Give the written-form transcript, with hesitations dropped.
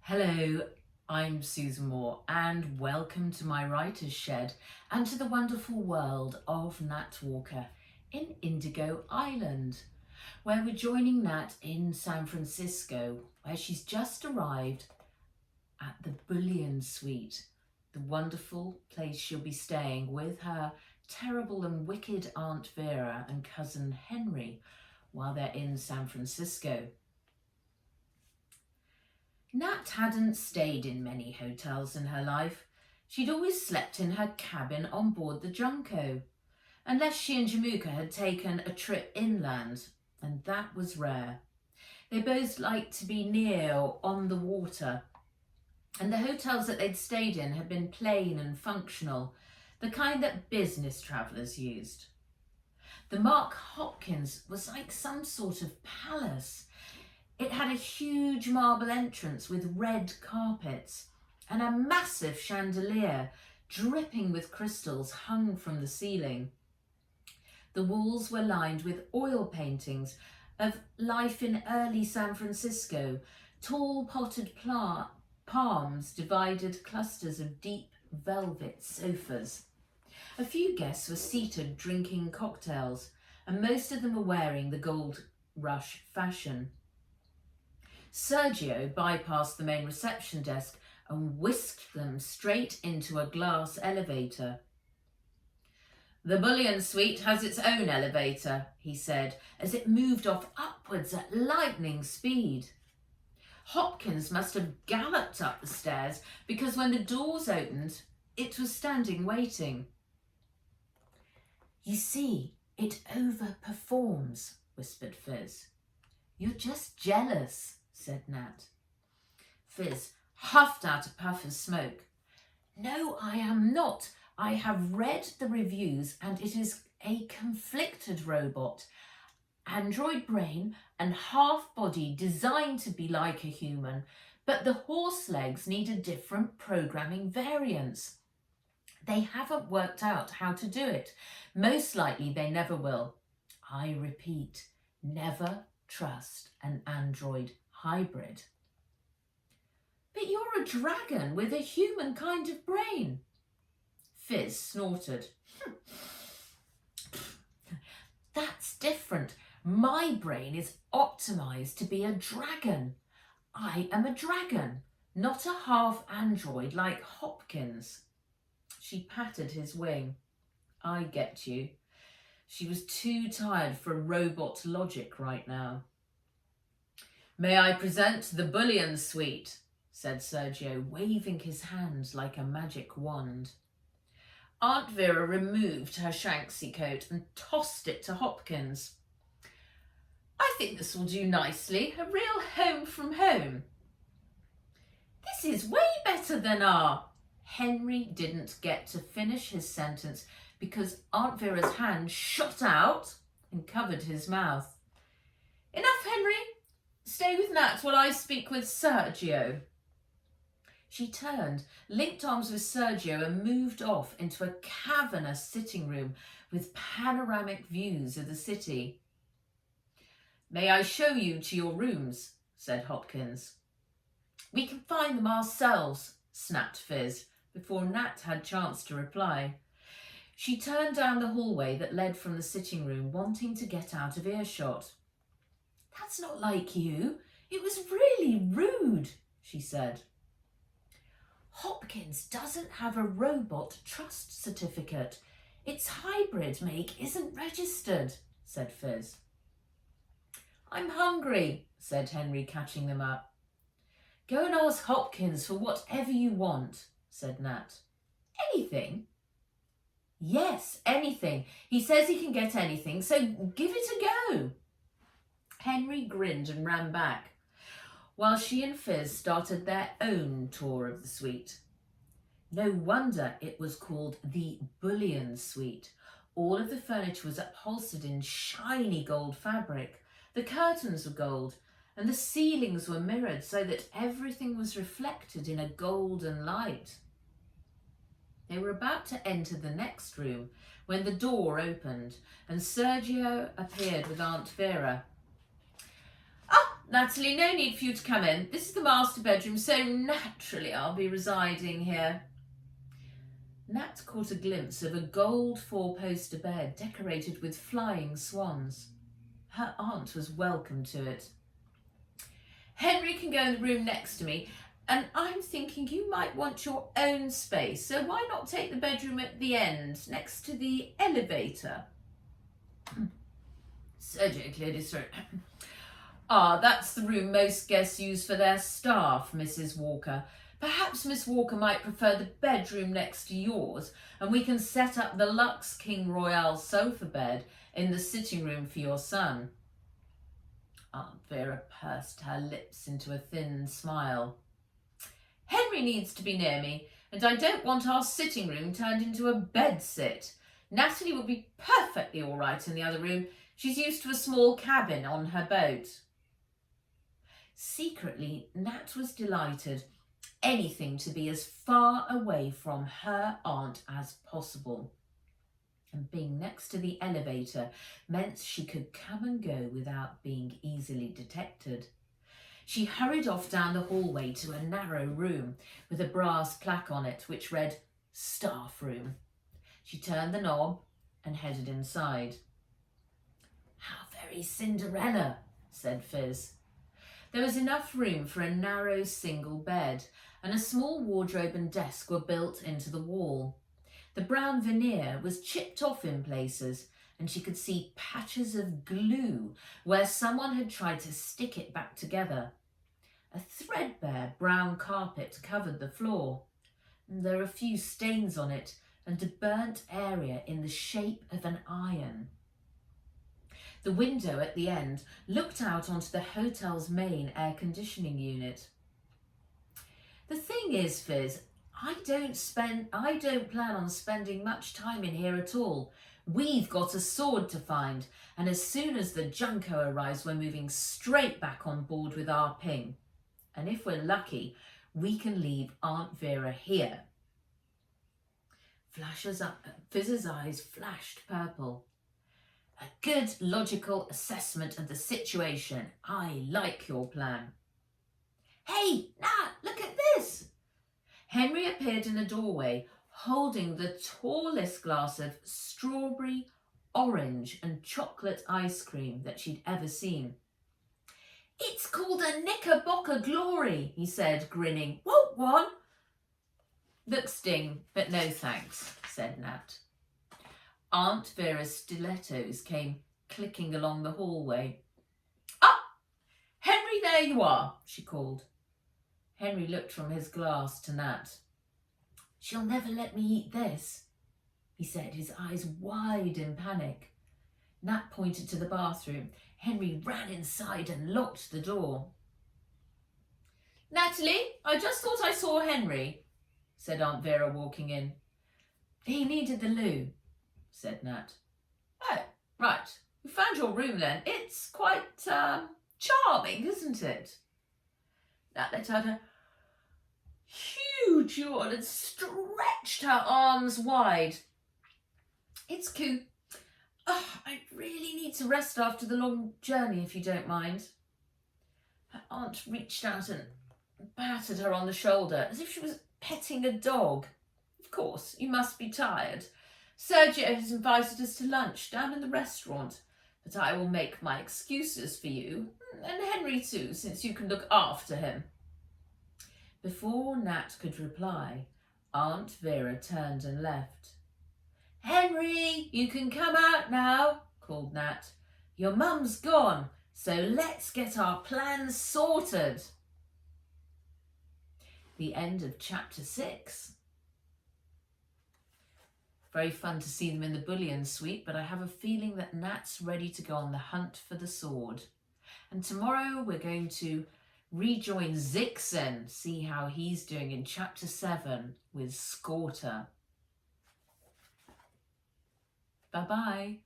Hello, I'm Susan Moore and welcome to my writer's shed and to the wonderful world of Nat Walker in Indigo Island, where we're joining Nat in San Francisco, where she's just arrived at the Bullion Suite, the wonderful place she'll be staying with her terrible and wicked Aunt Vera and cousin Henry while they're in San Francisco. Nat hadn't stayed in many hotels in her life. She'd always slept in her cabin on board the Junco, unless she and Jamuka had taken a trip inland, and that was rare. They both liked to be near or on the water, and the hotels that they'd stayed in had been plain and functional, the kind that business travellers used. The Mark Hopkins was like some sort of palace. It had a huge marble entrance with red carpets and a massive chandelier dripping with crystals hung from the ceiling. The walls were lined with oil paintings of life in early San Francisco. Tall potted palms divided clusters of deep velvet sofas. A few guests were seated drinking cocktails, and most of them were wearing the gold rush fashion. Sergio bypassed the main reception desk and whisked them straight into a glass elevator. "The Bullion Suite has its own elevator," he said, as it moved off upwards at lightning speed. Hopkins must have galloped up the stairs because when the doors opened, it was standing waiting. "You see, it overperforms," whispered Fizz. "You're just jealous," said Nat. Fizz huffed out a puff of smoke. "No, I am not. I have read the reviews and it is a conflicted robot. Android brain and half body designed to be like a human, but the horse legs need a different programming variance. They haven't worked out how to do it. Most likely they never will. I repeat, never trust an android hybrid." "But you're a dragon with a human kind of brain." Fizz snorted. "That's different. My brain is optimized to be a dragon. I am a dragon, not a half android like Hopkins." She patted his wing. "I get you." She was too tired for robot logic right now. "May I present the Bullion Suite?" said Sergio, waving his hand like a magic wand. Aunt Vera removed her Shanksy coat and tossed it to Hopkins. "I think this will do nicely. A real home from home." "This is way better than our..." Henry didn't get to finish his sentence because Aunt Vera's hand shot out and covered his mouth. "Enough, Henry. Stay with Nat while I speak with Sergio." She turned, linked arms with Sergio and moved off into a cavernous sitting room with panoramic views of the city. "May I show you to your rooms?" said Hopkins. "We can find them ourselves," snapped Fizz, before Nat had chance to reply. She turned down the hallway that led from the sitting room, wanting to get out of earshot. "That's not like you. It was really rude," she said. "Hopkins doesn't have a robot trust certificate. Its hybrid make isn't registered," said Fizz. "I'm hungry," said Henry, catching them up. "Go and ask Hopkins for whatever you want," said Nat. "Anything?" "Yes, anything. He says he can get anything, so give it a go." Henry grinned and ran back, while she and Fizz started their own tour of the suite. No wonder it was called the Bullion Suite. All of the furniture was upholstered in shiny gold fabric. The curtains were gold, and the ceilings were mirrored so that everything was reflected in a golden light. They were about to enter the next room when the door opened and Sergio appeared with Aunt Vera. Natalie, no need for you to come in. This is the master bedroom, so naturally I'll be residing here. Nat caught a glimpse of a gold four-poster bed decorated with flying swans. Her aunt was welcome to it. Henry can go in the room next to me, and I'm thinking you might want your own space, so why not take the bedroom at the end, next to the elevator? Sergio cleared his throat. Ah, that's the room most guests use for their staff, Mrs. Walker. Perhaps Miss Walker might prefer the bedroom next to yours, and we can set up the Luxe King Royale sofa bed in the sitting room for your son. Aunt Vera pursed her lips into a thin smile. Henry needs to be near me, and I don't want our sitting room turned into a bedsit. Natalie would be perfectly all right in the other room. She's used to a small cabin on her boat. Secretly, Nat was delighted. Anything to be as far away from her aunt as possible. And being next to the elevator meant she could come and go without being easily detected. She hurried off down the hallway to a narrow room with a brass plaque on it which read Staff Room. She turned the knob and headed inside. How very Cinderella, said Fizz. There was enough room for a narrow single bed, and a small wardrobe and desk were built into the wall. The brown veneer was chipped off in places, and she could see patches of glue where someone had tried to stick it back together. A threadbare brown carpet covered the floor, and there were a few stains on it and a burnt area in the shape of an iron. The window at the end looked out onto the hotel's main air conditioning unit. The thing is, Fizz, I don't plan on spending much time in here at all. We've got a sword to find, and as soon as the Junko arrives, we're moving straight back on board with our ping. And if we're lucky, we can leave Aunt Vera here. Fizz's eyes flashed purple. A good logical assessment of the situation. I like your plan. Hey, Nat, look at this! Henry appeared in the doorway, holding the tallest glass of strawberry, orange and chocolate ice cream that she'd ever seen. It's called a Knickerbocker Glory, he said, grinning. Want one? Looks ding, but no thanks, said Nat. Aunt Vera's stilettos came clicking along the hallway. Ah! Henry, there you are, she called. Henry looked from his glass to Nat. She'll never let me eat this, he said, his eyes wide in panic. Nat pointed to the bathroom. Henry ran inside and locked the door. Natalie, I just thought I saw Henry, said Aunt Vera, walking in. He needed the loo, said Nat. Oh, right. You found your room then. It's quite charming, isn't it? Nat let out a huge yawn and stretched her arms wide. It's cute. Oh, I really need to rest after the long journey, if you don't mind. Her aunt reached out and patted her on the shoulder as if she was petting a dog. Of course, you must be tired. Sergio has invited us to lunch down in the restaurant, but I will make my excuses for you, and Henry too, since you can look after him. Before Nat could reply, Aunt Vera turned and left. Henry, you can come out now, called Nat. Your mum's gone, so let's get our plans sorted. The end of chapter 6. Very fun to see them in the bullion suite, but I have a feeling that Nat's ready to go on the hunt for the sword. And tomorrow we're going to rejoin Zixen, see how he's doing in chapter 7 with Scorta. Bye-bye.